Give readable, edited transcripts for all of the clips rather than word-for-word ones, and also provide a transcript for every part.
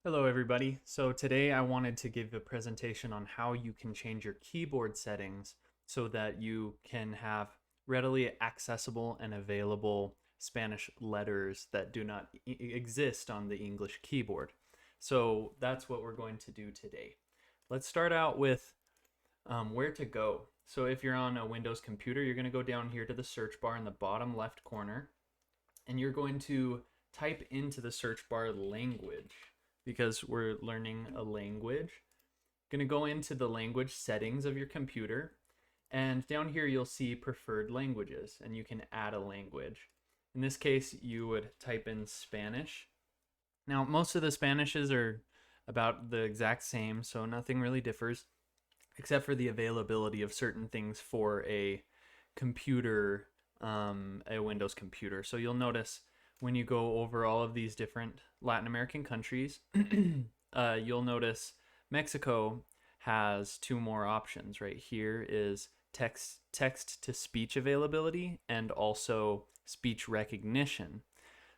Hello everybody. So today I wanted to give a presentation on how you can change your keyboard settings so that you can have readily accessible and available Spanish letters that do not exist on the English keyboard. So that's what we're going to do today. Let's start out with where to go. So if you're on a Windows computer, you're going to go down here to the search bar in the bottom left corner, and you're going to type into the search bar language because we're learning a language. Going to go into the language settings of your computer, and down here you'll see preferred languages, and you can add a language. In this case, you would type in Spanish. Now, most of the Spanishes are about the exact same, so nothing really differs, except for the availability of certain things for a computer, a Windows computer. So you'll notice when you go over all of these different Latin American countries, you'll notice Mexico has two more options. Right here is text to speech availability and also speech recognition.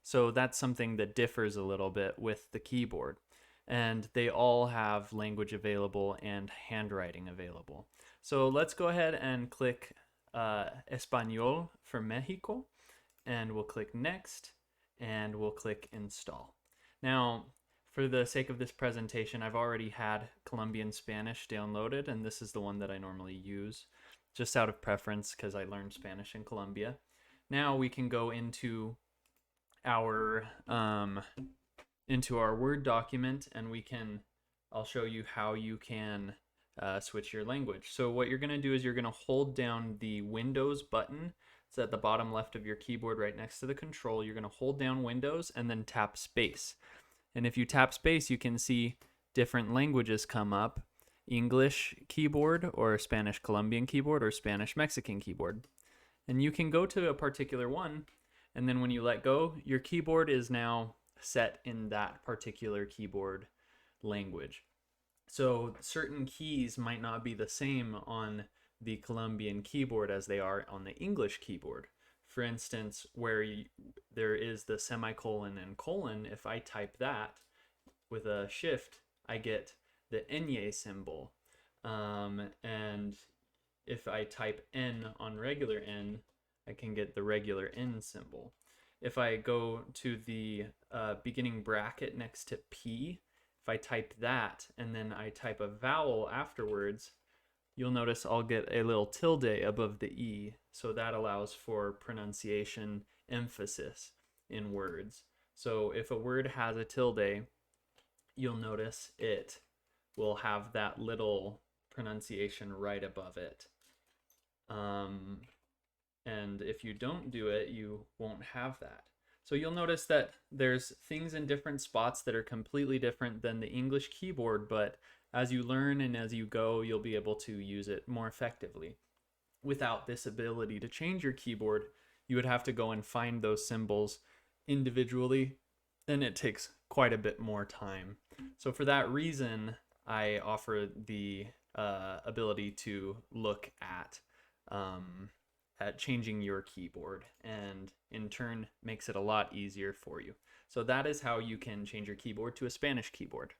So that's something that differs a little bit with the keyboard. And they all have language available and handwriting available. So let's go ahead and click Español for Mexico, and we'll click Next, and we'll click Install. Now, for the sake of this presentation, I've already had Colombian Spanish downloaded, and this is the one that I normally use, just out of preference because I learned Spanish in Colombia. Now we can go into our Word document, and I'll show you how you can switch your language. So what you're going to do is you're going to hold down the Windows button. It's at the bottom left of your keyboard right next to the control. You're going to hold down Windows and then tap space. And if you tap space, you can see different languages come up: English keyboard, or Spanish Colombian keyboard, or Spanish Mexican keyboard. And you can go to a particular one, and then when you let go, your keyboard is now set in that particular keyboard language. So certain keys might not be the same on the Colombian keyboard as they are on the English keyboard. For instance, where there is the semicolon and colon, if I type that with a shift, I get the ñ symbol. And if I type N on regular N, I can get the regular N symbol. If I go to the beginning bracket next to P, if I type that and then I type a vowel afterwards, you'll notice I'll get a little tilde above the E. So that allows for pronunciation emphasis in words. So if a word has a tilde, you'll notice it will have that little pronunciation right above it. And if you don't do it, you won't have that. So you'll notice that there's things in different spots that are completely different than the English keyboard, but as you learn and as you go, you'll be able to use it more effectively. Without this ability to change your keyboard, you would have to go and find those symbols individually, and it takes quite a bit more time. So for that reason, I offer the ability to look at changing your keyboard, and in turn makes it a lot easier for you. So that is how you can change your keyboard to a Spanish keyboard.